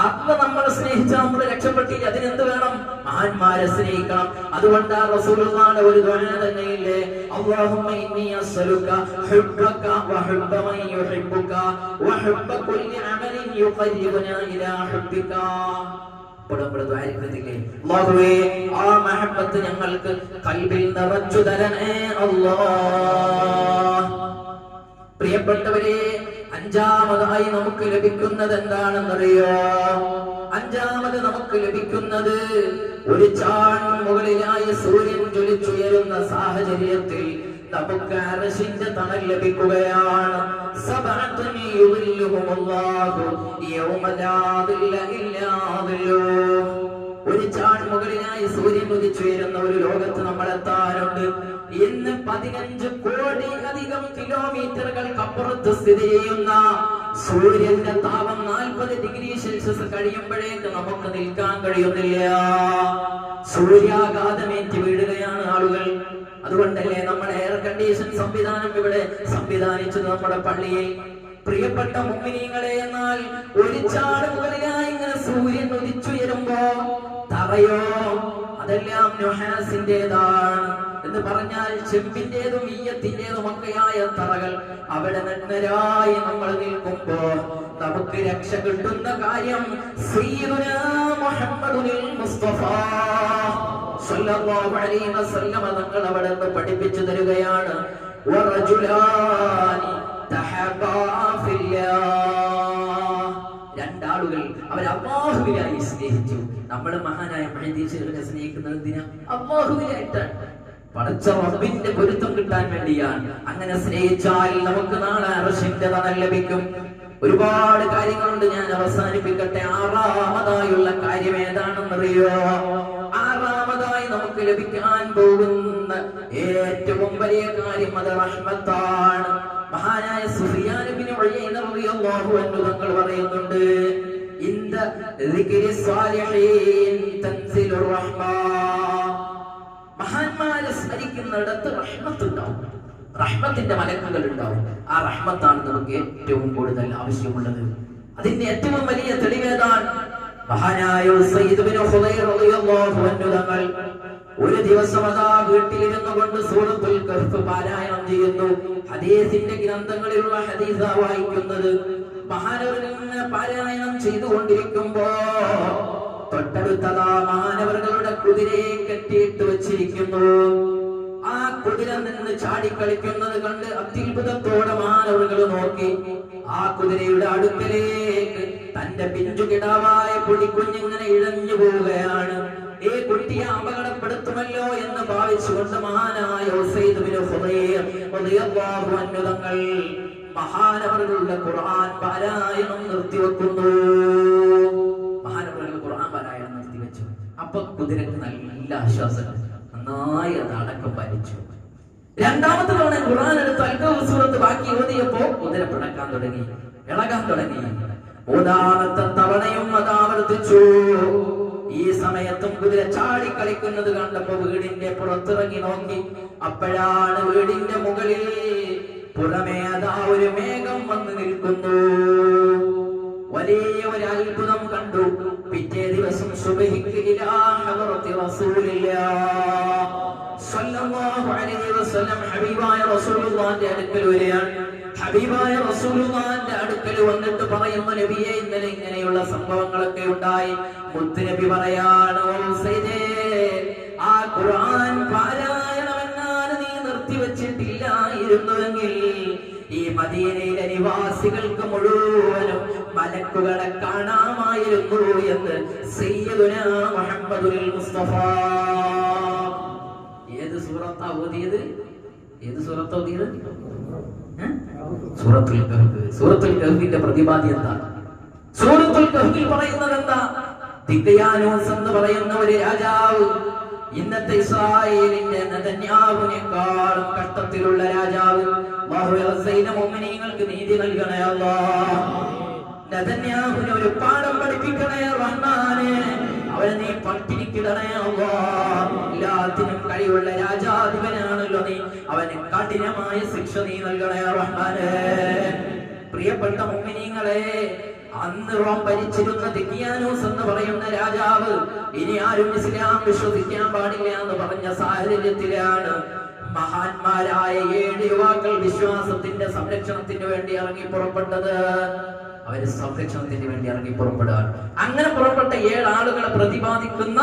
ആത്മ നമ്മൾ സ്നേഹിച്ചാൽ നമ്മൾ രക്ഷപ്പെട്ടില്ല. അതിനെന്ത് വേണം? മഹാന്മാരെ സ്നേഹിക്കണം. അതുകൊണ്ട് റസൂലുള്ളാഹിയുടെ ഒരു ദുആ തന്നെയില്ലേ, അല്ലാഹുമ്മ ഇന്നി അസ്അലുക ഹുബ്ബക വഹുബ്ബ മൻ യുഹിബ്ബുക വഹുബ്ബ കുല്ലി അമലിൻ യുഖർരിബുനാ ഇലാ ഹുബ്ബിക. അല്ലാഹുവേ, ആ മഹബ്ബത്ത് ഞങ്ങൾക്ക് ഖൽബിൽ നിറച്ചു തരണേ അല്ലാഹ്. പ്രിയപ്പെട്ടവരെ, 5-ാമതായി നമുക്ക് ലഭിക്കുന്നത് എന്താണെന്നറിയോ? 5-ാമത് നമുക്ക് ലഭിക്കുന്നത് ഒരു ചാൺ മുകളിലായി സൂര്യൻ ജ്വലിച്ചുയരുന്ന സാഹചര്യത്തിൽ നമുക്ക് അർശിന്റെ തണൽ ലഭിക്കുകയാണ്. സബഅത്തുൻ യുദില്ലുഹുമുല്ലാഹു യൗമ ലാ ദില്ല ഇല്ലാ ദില്ലുഹു. ഒരു ചാൺമുകളിലായി സൂര്യൻ ഉദിച്ചുയരുന്ന ഒരു ലോകത്ത് നമ്മൾ എത്താറുണ്ട്. ഇന്ന് 15 കോടിയിലധികം കിലോമീറ്ററുകൾക്കപ്പുറത്ത് സ്ഥിതി ചെയ്യുന്ന സൂര്യന്റെ താപം 40 ഡിഗ്രി സെൽഷ്യസ് കഴിയുമ്പോഴേക്ക് നമുക്ക് നിൽക്കാൻ കഴിയുന്നില്ല. സൂര്യാഘാതമേറ്റ് വീഴുകയാണ് ആളുകൾ. അതുകൊണ്ടല്ലേ നമ്മൾ എയർ കണ്ടീഷൻ സംവിധാനം ഇവിടെ സംവിധാനിച്ചത് നമ്മുടെ പള്ളിയിൽ. പ്രിയപ്പെട്ട മുഅ്മിനീങ്ങളെ, എന്നാൽ ഒരു ചാട് മുകളിലായി ഇങ്ങനെ സൂര്യൻ ഉദിച്ചുയരുമ്പോ തറയോ അതെല്ലാം നുഹാസിന്റേതാണ് എന്ന് പറഞ്ഞാൽ ചെമ്പിന്റേതും ഈയത്തിന്റേതും ഒക്കെയായ തറകൾ അവിടെ നഗ്നരായി നമ്മൾ നിൽക്കുമ്പോ നമുക്ക് രക്ഷ കിട്ടുന്ന കാര്യം സയ്യിദുനാ മുഹമ്മദുൽ മുസ്തഫ സ്വല്ലല്ലാഹു അലൈഹി വസല്ലം തങ്ങൾ അവിടെ നിന്ന് പഠിപ്പിച്ചു തരുകയാണ്. വറജുലാനി തഹബാ ഫില്ലാഹ്. രണ്ടാളുകൾ അവർ അല്ലാഹുവിനായി സ്നേഹിച്ചു. നമ്മൾ മഹാനായ മുഹയ്യദ്ദീൻ ശൈഖിനെ സ്നേഹിക്കുന്നത് എന്തിനാ? അല്ലാഹുവിനായിട്ടാണ്. പടച്ച റബ്ബിന്റെ പൊരുത്തം കിട്ടാൻ വേണ്ടിയാണ്. അങ്ങനെ സ്നേഹിച്ചാൽ നമുക്ക് നാളെ അർശിന്റെ തണൽ ലഭിക്കും. ഒരുപാട് കാര്യങ്ങളുണ്ട്, ഞാൻ അവസാനിപ്പിക്കട്ടെ. ആറാമതായുള്ള കാര്യം ഏതാണെന്നറിയോ? ആറാമതായി നമുക്ക് ലഭിക്കാൻ പോകുന്ന ഏറ്റവും വലിയ കാര്യം അത് റഹ്മത്താണ്. മഹാനായ സുഫിയാൻ ഇബ്നു ഉയൈന റളിയല്ലാഹു അൻഹു തങ്ങൾ പറയുന്നുണ്ട്, ഇൻദ ദിക്രി സ്വാലിഹീൻ തൻസിലുർ റഹ്മാ. മഹാന്മാരെ സ്മരിക്കുന്നിടത്ത് റഹ്മത്തുണ്ടാവും, റഹ്മത്തിന്റെ മലക്കുകൾ ഉണ്ടാവും. ആ റഹ്മത്താണ് നമുക്ക് ഏറ്റവും കൂടുതൽ ആവശ്യമുള്ളത്. അതിന്റെ ഏറ്റവും വലിയ തെളിവേതാണ് മഹാനായ സയ്യിദ് ഇബ്നു ഖുദൈർ റളിയല്ലാഹു അൻഹു തങ്ങൾ ഒരു ദിവസം അതാ വീട്ടിലിരുന്നു കൊണ്ട് സൂറത്തുൽ കഹ്ഫ് പാരായണം ചെയ്യുന്നു. ഹദീസിന്റെ ഗ്രന്ഥങ്ങളിലുള്ള ഹദീസാ വായിക്കുന്നത്. മഹാനവറുകൾ പാരായണം ചെയ്തുകൊണ്ടിരിക്കുമ്പോ തൊട്ടടുത്തതാ മഹാനവറുകളുടെ കുതിരയെ കെട്ടിയിട്ട് വെച്ചിരിക്കുന്നു. ആ കുതിര നിന്ന് ചാടിക്കളിക്കുന്നത് കണ്ട് അത്ഭുതത്തോടെ മഹാനവറുകൾ നോക്കി. ആ കുതിരയുടെ അടുക്കലേക്ക് തന്റെ പിഞ്ചുകിടാവായ പൊടിക്കുഞ്ഞിങ്ങനെ ഇഴഞ്ഞു പോവുകയാണ്. ഈ കുട്ടിയെ അപകടപ്പെടുത്തുമല്ലോ എന്ന് ഭാവിച്ചുകൊണ്ട് മഹാനായ ഉസൈദ് ഇബ്നു ഖുദൈർ റളിയല്ലാഹു അൻഹു തങ്ങൾ മഹാനവറുകളുടെ ഖുർആൻ പാരായണം നിർത്തിവെക്കുന്നു. മഹാനവറുകൾ ഖുർആൻ പാരായണം നിർത്തിവെച്ചു. അപ്പൊ കുതിരക്ക് നല്ല ആശ്വാസം, നന്നായി അത് അടക്കം പാലിച്ചു. രണ്ടാമത്തെ തവണ ഖുർആൻ എടുത്ത് അൽകൗഫ് സൂറത്ത് ബാക്കി ഓതിയപ്പോ കുതിര പിണക്കാൻ തുടങ്ങി, ഇളകാൻ തുടങ്ങി. മൂന്നാമത്തെ തവണയും അത് ആവർത്തിച്ചു. ഈ സമയത്തും കുതിര ചാടി കളിക്കുന്നത് കണ്ടപ്പോ വീടിന്റെ പുറത്തിറങ്ങി നോക്കി. അപ്പോഴാണ് വീടിന്റെ മുകളിൽ പുറമേ അതാ ഒരു മേഘം വന്ന് നിൽക്കുന്നു. വലിയ ഒരു അത്ഭുതം കണ്ടു. പിറ്റേ ദിവസം സുബ്ഹിക്ക് ഇലാ ഹദറത്തി റസൂലില്ലാഹ് സ്വല്ലല്ലാഹു അലൈഹി വസല്ലം ഹബീബായ റസൂലുള്ളാഹിന്റെ അടുക്കൽ വരികയാണ്. ഹബീബായ റസൂലുള്ളാഹിന്റെ അടുക്കൽ വന്നിട്ട് പറയുന്നു, നബിയെ, ഇന്നലെ ഇങ്ങനെയുള്ള സംഭവങ്ങളൊക്കെ ഉണ്ടായി. മുത്തുനബി പറയാണ്, ആ ഖുർആൻ പാരായണമെന്നാണ് നീ നിർത്തിവെച്ചിട്ടില്ലായിരുന്നുവെങ്കിൽ ഈ മദീനയിലെ നിവാസികൾക്ക് മുഴുവനും മലക്കുകളെ കാണാമായിരുന്നു എന്ന് സയ്യിദുനാ മുഹമ്മദുൽ മുസ്തഫ. ഏത് സൂറത്താ ഓതിയത്? ഏത് സൂറത്താ ഓതിയത്? സൂറത്തുൽ കഹ്ഫ്. സൂറത്തുൽ കഹ്ഫിന്റെ പ്രതിപാദ്യം എന്താ? സൂറത്തുൽ കഹ്ഫിൽ പറയുന്നത് എന്താ? ദിഖ്യാനൂസ് എന്ന് പറയുന്ന ഒരു രാജാവ്, ഇന്നത്തെ ഇസ്രായേലിന്റെ നെതന്യാഹുവിനേക്കാളും കഷ്ടത്തിലുള്ള രാജാവ്. മുഅ്മിനീങ്ങൾക്ക് നീതി നൽകണേ അല്ലാഹ്. നെതന്യാഹുവിനെ ഒരു പാഠം പഠിപ്പിക്കണേ റഹ്മാനേ. അവനെ നീ പട്ടിണിക്കിടണേ അല്ലാഹ്. എല്ലാത്തിനും കഴിവുള്ള രാജാധിപനാണല്ലോ നീ. അവന് കഠിനമായ ശിക്ഷ നീ നൽകണേ റഹ്മാനേ. പ്രിയപ്പെട്ട മുഅ്മിനീങ്ങളെ, അന്ന് റോം ഭരിച്ചിരുന്ന ദിഖ്യാനൂസ് എന്ന് പറയുന്ന രാജാവ് ഇനി ആരും ഇസ്ലാം വിശ്വസിക്കാൻ പാടില്ല എന്ന് പറഞ്ഞ സാഹചര്യത്തിലാണ് മഹാന്മാരായ 7 യുവാക്കൾ വിശ്വാസത്തിന്റെ സംരക്ഷണത്തിന് വേണ്ടി ഇറങ്ങി പുറപ്പെട്ടത്. അവര് സംരക്ഷണത്തിന് വേണ്ടി ഇറങ്ങി പുറപ്പെടുകയാണ്. അങ്ങനെ പുറപ്പെട്ട 7 ആളുകളെ പ്രതിപാദിക്കുന്ന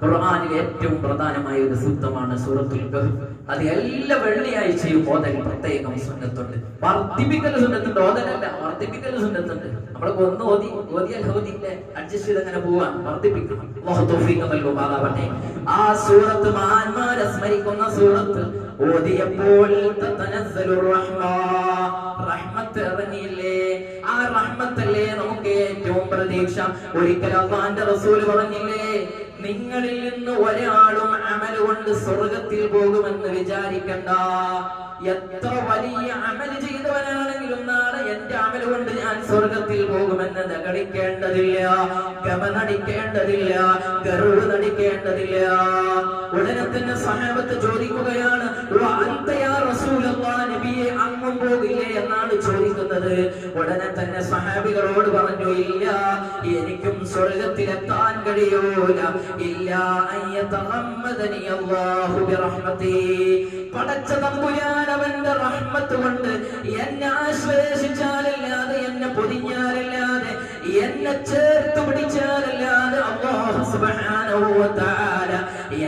ഖുർആനിലെ ഏറ്റവും പ്രധാനമായ ഒരു സൂക്തമാണ് സൂറത്തുൽ കഹ്ഫ്. അത് എല്ലാ വെള്ളിയാഴ്ചയും ഓതൽ പ്രത്യേകം സുന്നത്തുണ്ട്. വർദ്ധിപ്പിക്കൽ സുന്നത്തുണ്ട്, ഓതലല്ല, വർദ്ധിപ്പിക്കൽ സുന്നത്തുണ്ട്. നമ്മളൊക്കെ ഒന്ന് ഓതിയാൽ ഓതിയില്ലേ അഡ്ജസ്റ്റ് ചെയ്ത് അങ്ങനെ പോവാൻ, വർദ്ധിപ്പിക്കണം. അല്ലാഹു തൗഫീഖ് നൽകുമാറാവട്ടെ. ആ സൂറത്ത് മഹാന്മാരെ സ്മരിക്കുന്ന സൂറത്ത് ഓതിയപ്പോൾ റഹ്മത്ത് ഇറങ്ങിയില്ലേ? ആ റഹ്മത്തല്ലേ നമുക്ക് ഏറ്റവും പ്രതീക്ഷ. ഒരിക്കൽ അല്ലാഹുവിന്റെ റസൂൽ പറഞ്ഞില്ലേ, നിങ്ങളിൽ നിന്ന് ഒരാളും അമൽ കൊണ്ട് സ്വർഗത്തിൽ പോകുമെന്ന് വിചാരിക്കണ്ട. എത്ര വലിയ അമൽ ചെയ്തവനാണെങ്കിലും നാളെ എന്റെ അമൽ കൊണ്ട് ഞാൻ സ്വർഗത്തിൽ പോകുമെന്ന് നടിക്കേണ്ടതില്ല, ഗമനടിക്കേണ്ടതില്ല, ഗർവ് നടിക്കേണ്ടതില്ല. ഉടനെ തന്നെ സഹാബത്ത് ചോദിക്കുകയാണ്, നബിയെ അങ്ങും പോകില്ലേ എന്നാണ് ചോദിക്കുന്നത്. ഉടനെ തന്നെ സഹാബികളോട് പറഞ്ഞു, ഇല്ല, എനിക്കും സ്വർഗത്തിലെത്താൻ കഴിയൂല. ഇല്ല അയ്യതഗമ്മദനി അല്ലാഹു ബിറഹ്മതി. പടച്ച തമ്പുരാൻ അവന്റെ റഹ്മത്ത് കൊണ്ട് എന്നെ ആശ്ലേഷിച്ചാലല്ലാതെ, എന്നെ പൊതിഞ്ഞാലല്ലാതെ, എന്നെ ചേർത്ത് പിടിച്ചാലല്ലാതെ, അല്ലാഹു സുബ്ഹാനഹു വ തആല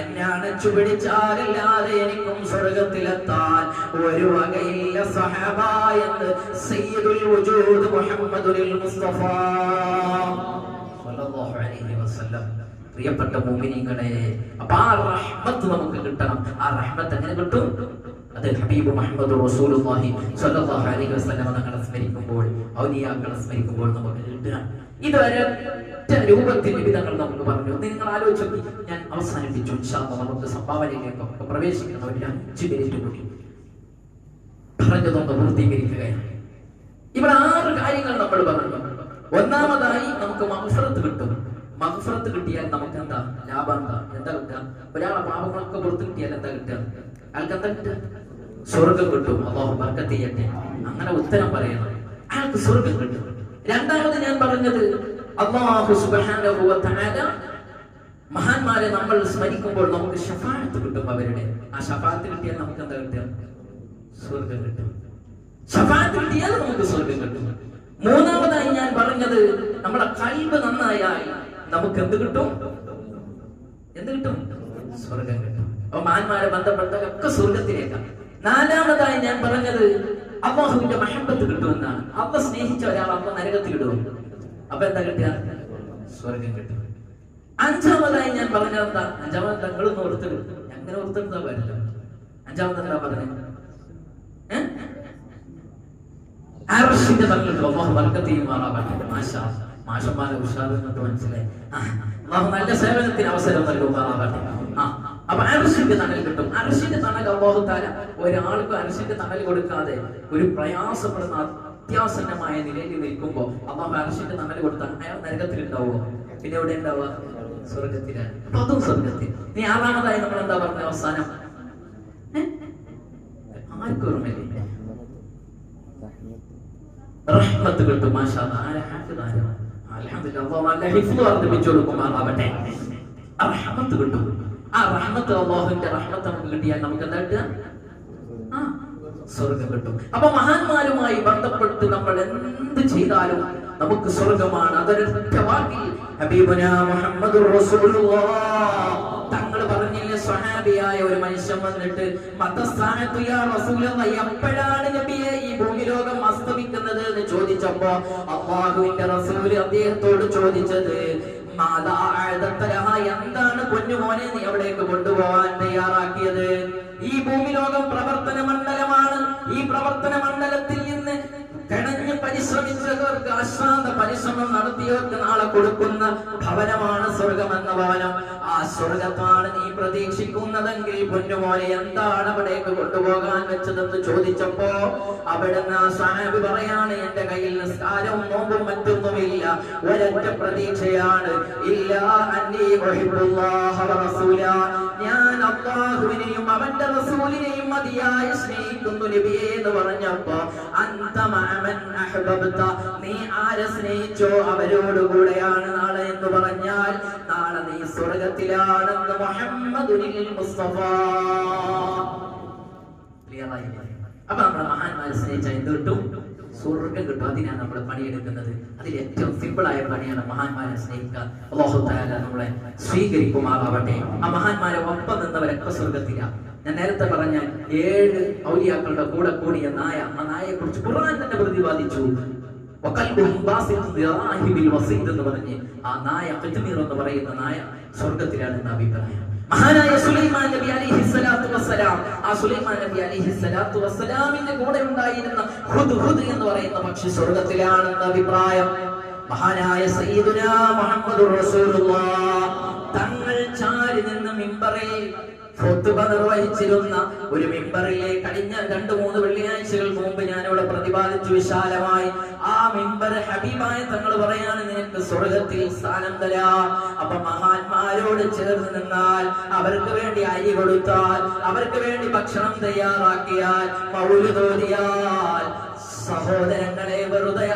എന്നെ അണച്ചു പിടിച്ചാലല്ലാതെ എനിക്കും സ്വർഗത്തിലെത്താൻ ഒരു വകയില്ല സഹബ എന്ന് സയ്യിദുൽ വജൂദ് മുഹമ്മദുൽ മുസ്തഫ സ്വല്ലല്ലാഹു അലൈഹി വസല്ലം. പ്രിയപ്പെട്ട മുഅ്മിനീങ്ങളെ, അപ്പോൾ ആ റഹ്മത്ത് നമുക്ക് കിട്ടണം. ആ റഹ്മത്ത് എങ്ങനെ കിട്ടും? അത് ഹബീബ് മുഹമ്മദ് റസൂലുള്ളാഹി സ്വല്ലല്ലാഹു അലൈഹി വസല്ലം തങ്ങളെ സ്മരിക്കുമ്പോൾ, ഔലിയാക്കളെ സ്മരിക്കുമ്പോൾ നമുക്ക് കിട്ടുക. ഇതുവരെ രൂപത്തിൽ വിധങ്ങൾ നമുക്ക് പറഞ്ഞു. നിങ്ങൾ ആലോചിച്ചു. ഞാൻ അവസാനിപ്പിച്ചു. ഇൻഷാ അല്ലാഹ് നമുക്ക് സംഭാവനയിലേക്കൊക്കെ പ്രവേശിക്കുന്ന ഒരു 5 മിനിറ്റ് കൂടി പറഞ്ഞതൊന്ന് പൂർത്തീകരിക്കുകയാണ്. ഇവിടെ 6 കാര്യങ്ങൾ നമ്മൾ പറഞ്ഞു. ഒന്നാമതായി നമുക്ക് മഗ്ഫിറത്ത് കിട്ടും. മഗ്ഫിറത്ത് കിട്ടിയാൽ നമുക്ക് എന്താ ലാഭം? എന്താ കിട്ടുക? ഒരാളെ പാപങ്ങളൊക്കെ പുറത്ത് കിട്ടിയാൽ എന്താ കിട്ടുക? അയാൾക്ക് എന്താ കിട്ടുക? സ്വർഗം കിട്ടും. അല്ലാഹു ബർക്കത്ത് ചെയ്യട്ടെ. അങ്ങനെ ഉത്തരം പറയണം. അയാൾക്ക് സ്വർഗം കിട്ടും. രണ്ടാമത് ഞാൻ പറഞ്ഞത്, അല്ലാഹു സുബ്ഹാനഹു വ തആല മഹാന്മാരെ നമ്മൾ സ്മരിക്കുമ്പോൾ നമുക്ക് ശഫാഅത്ത് കിട്ടും. അവരുടെ ആ ശഫാഅത്ത് കിട്ടിയാൽ നമുക്ക് എന്താ കിട്ടുക? സ്വർഗം കിട്ടും. ശഫാഅത്ത് കിട്ടിയാൽ നമുക്ക് സ്വർഗം കിട്ടും. മൂന്നാമതായി ഞാൻ പറഞ്ഞത്, നമ്മുടെ ഖൽബ് നന്നായാൽ നമുക്ക് എന്ത് കിട്ടും? എന്ത് കിട്ടും? സ്വർഗം കിട്ടും. അപ്പൊ മഹാന്മാരെ ബന്ധപ്പെട്ടവരൊക്കെ സ്വർഗത്തിലേക്കാണ്. നാലാമതായി ഞാൻ പറഞ്ഞത്, അല്ലാഹുവിന്റെ മഹബത്ത് കിട്ടുമെന്നാണ്. അല്ലാഹു സ്നേഹിച്ച ഒരാൾ അല്ലാഹു നരകത്തിൽ ഇടും. അപ്പൊ എന്താ കിട്ടുക? സ്വർഗം കിട്ടും. അഞ്ചാമതായി ഞാൻ പറഞ്ഞത് എന്താ? അഞ്ചാമത് തങ്ങളൊന്ന് ഓർത്തെടുത്തു. അങ്ങനെ ഓർത്തെടുത്താ പാടില്ല. അഞ്ചാമത് എന്താ പറഞ്ഞത്? അർശിന്റെ തങ്ങൾ അല്ലാഹു ബർക്കത്ത് ചെയ്യുമാറാവട്ടെ. മാഷാ മാഷന്മാരെ ഉഷാറെന്നൊക്കെ മനസ്സിലായി. അല്ലാഹു നല്ല സേവനത്തിന് അവസരം നൽകുമാറാവട്ടെ. അപ്പൊ അർശിന്റെ തണൽ കിട്ടും. അർശിന്റെ തണൽ അല്ലാഹു തആല ഒരാൾക്ക് അർശിന്റെ തണൽ കൊടുക്കാതെ ഒരു പ്രയാസപ്പെടുന്ന അത്യാസന്നമായ നിലയിൽ നിൽക്കുമ്പോ അല്ലാഹു അർശിന്റെ തണൽ കൊടുത്താൽ അയാൾ നരകത്തിൽ ഉണ്ടാവുമോ? പിന്നെ എവിടെ ഉണ്ടാവുക? സ്വർഗത്തിലാണ്. അപ്പൊ അതും സ്വർഗത്തിൽ. ഇനി ആറാമതായി നമ്മൾ എന്താ പറഞ്ഞ അവസാനം? ആർക്കും ഓർമ്മയില്ല. റഹ്മത്ത് കിട്ടും. മാഷാ അല്ലാഹ്. അൽഹംദുലില്ലാഹ്. നല്ല ഹിഫ്ള് വർദ്ധിപ്പിച്ചു കൊടുക്കുമാറാവട്ടെ. റഹ്മത്ത് കിട്ടും. ആ റഹ്മത്ത്, അല്ലാഹുവിന്റെ റഹ്മത്ത് നമുക്ക് കിട്ടിയാൽ നമുക്ക് എന്താ കിട്ടുക? സ്വർഗം കിട്ടും. അപ്പൊ മഹാന്മാരുമായി ബന്ധപ്പെട്ട് നമ്മൾ എന്ത് ചെയ്താലും നമുക്ക് സ്വർഗമാണ്. അതൊരൊറ്റ വാക്കിൽ ഹബീബുനാ മുഹമ്മദുർ റസൂലുള്ളാഹ് തങ്ങൾ പറഞ്ഞില്ലേ, സ്വഹാബിയായ ഒരു മനുഷ്യൻ വന്നിട്ട്, മതസ്ഥാനത്തു യാ റസൂലല്ലാഹ്, എപ്പോഴാണ് നബിയെ ഈ ഭൂമിലോകം അസ്തമിക്കുന്നത് എന്ന് ചോദിച്ചപ്പോ അല്ലാഹുവിന്റെ റസൂൽ അദ്ദേഹത്തോട് ചോദിച്ചത്, എന്താണ് പൊന്നുമോനെ നീ അവിടേക്ക് കൊണ്ടുപോകാൻ തയ്യാറാക്കിയത്? ഈ ഭൂമിലോകം പ്രവർത്തന മണ്ഡലമാണ്. ഈ പ്രവർത്തന മണ്ഡലത്തിൽ നിന്ന് കിണഞ്ഞ് പരിശ്രമിച്ചവർക്ക്, അശ്രാന്ത പരിശ്രമം നടത്തിയവർക്ക് നാളെ കൊടുക്കുന്ന ഭവനമാണ് സ്വർഗം എന്ന ഭവനം. ആ സ്വർഗത്താണ് നീ പ്രതീക്ഷിക്കുന്നതെങ്കിൽ പൊന്നുമോനെ എന്താണ് അവിടേക്ക് കൊണ്ടുപോകാൻ വെച്ചതെന്ന് ചോദിച്ചപ്പോ അവിടുന്ന് സ്വഹാബി പറയാണ്, എന്റെ കയ്യിൽ നിസ്കാരവും നോമ്പും മറ്റൊന്നുമില്ല, ഒരൊറ്റ പ്രതീക്ഷയാണ്, ഇല്ലാ അന്നീ ഉഹിബ്ബുല്ലാഹ വ റസൂല, ഞാൻ അല്ലാഹുവിനെയും അവന്റെ റസൂലിനെയും അതിയായി സ്നേഹിക്കുന്നു നബിയേ എന്ന് പറഞ്ഞപ്പോ, അന്ത മഅമൻ അഹ്ബബ്ത, നീ ആരെ സ്നേഹിച്ചോ അവരോടുകൂടെയാണ് നാളെ എന്ന് പറഞ്ഞാൽ നാളെ നീ സ്വർഗത്തിലാണെന്ന് മുഹമ്മദുൽ മുസ്തഫ. അപ്പൊ നമ്മുടെ മഹാന്മാരെ സ്നേഹിച്ചാൽ എന്ത് കിട്ടും? സ്വർഗം കിട്ടും. അതിനാണ് നമ്മൾ പണിയെടുക്കുന്നത്. അതിൽ ഏറ്റവും സിമ്പിളായ പണിയാണ് മഹാന്മാരെ സ്നേഹിക്കുക. അല്ലാഹു തആല നമ്മളെ സ്വീകരിക്കുമാറാവട്ടെ. ആ മഹാന്മാരെ ഒപ്പം നിന്നവരൊക്കെ സ്വർഗത്തിലാണ്. ഞാൻ നേരത്തെ പറഞ്ഞ 7 ഔലിയാക്കളുടെ കൂടെ കൂടിയ നായ, ആ നായയെ കുറിച്ച് ഖുർആൻ തന്നെ പ്രതിപാദിച്ചു. എന്ന് പറഞ്ഞ് ആ നായ ഖിത്മീർ എന്ന് പറയുന്ന നായ സ്വർഗത്തിലാണെന്ന് അഭിപ്രായം. മഹാനായ സുലൈമാൻ നബി അലൈഹിസ്സലാത്തു വസ്സലാം, ആ സുലൈമാൻ നബി അലൈഹിസ്സലാത്തു വസ്സലാമിന്റെ കൂടെ ഉണ്ടായിരുന്ന ഹുദ്ഹുദ് എന്ന് പറയുന്ന പക്ഷി സ്വർഗത്തിലാണെന്ന് അഭിപ്രായം. മഹാനായ സയ്യിദുനാ മുഹമ്മദുർ റസൂലുള്ളാഹ് തങ്ങൾ ചാരി നിന്ന് മിമ്പറിൽ ഖുത്ബ നിർവഹിച്ചിരുന്ന ഒരു മിമ്പറിലെ കഴിഞ്ഞ 2-3 വെള്ളിയാഴ്ചകൾ മുമ്പ് ഞാനിവിടെ പ്രതിപാദിച്ചു വിശാലമായി. ആ മിമ്പർ ഹബീബായ തങ്ങൾ പറയാണ്, നിനക്ക് സ്വർഗത്തിൽ സ്ഥാനം തരാം. അപ്പൊ മഹാന്മാരോട് ചേർന്ന് നിന്നാൽ, അവർക്ക് വേണ്ടി അരി കൊടുത്താൽ, അവർക്ക് വേണ്ടി ഭക്ഷണം തയ്യാറാക്കിയാൽ, മൗലിദ് ഓതിയാൽ, സഹോദരങ്ങളെ വെറുതെ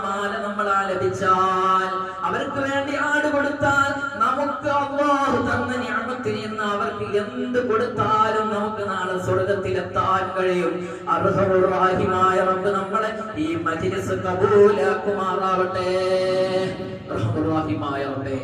മാല നമ്മൾ ആലപിച്ചാൽ, അവർക്ക് വേണ്ടി ആട് കൊടുത്താൽ, നമുക്ക് അല്ലാഹു തന്ന നിഅമത്തിൽ നിന്ന് അവർക്ക് എന്ത് കൊടുത്താലും നമുക്ക് നാളെ സ്വർഗത്തിലെത്താൻ കഴിയും. അർഹമുർ റഹീമായ റബ്ബ് നമ്മളെ ഈ മജ്ലിസ് കബൂലാക്കുമാറാവട്ടെ. അർഹമുർ റഹീമായ റബ്ബേ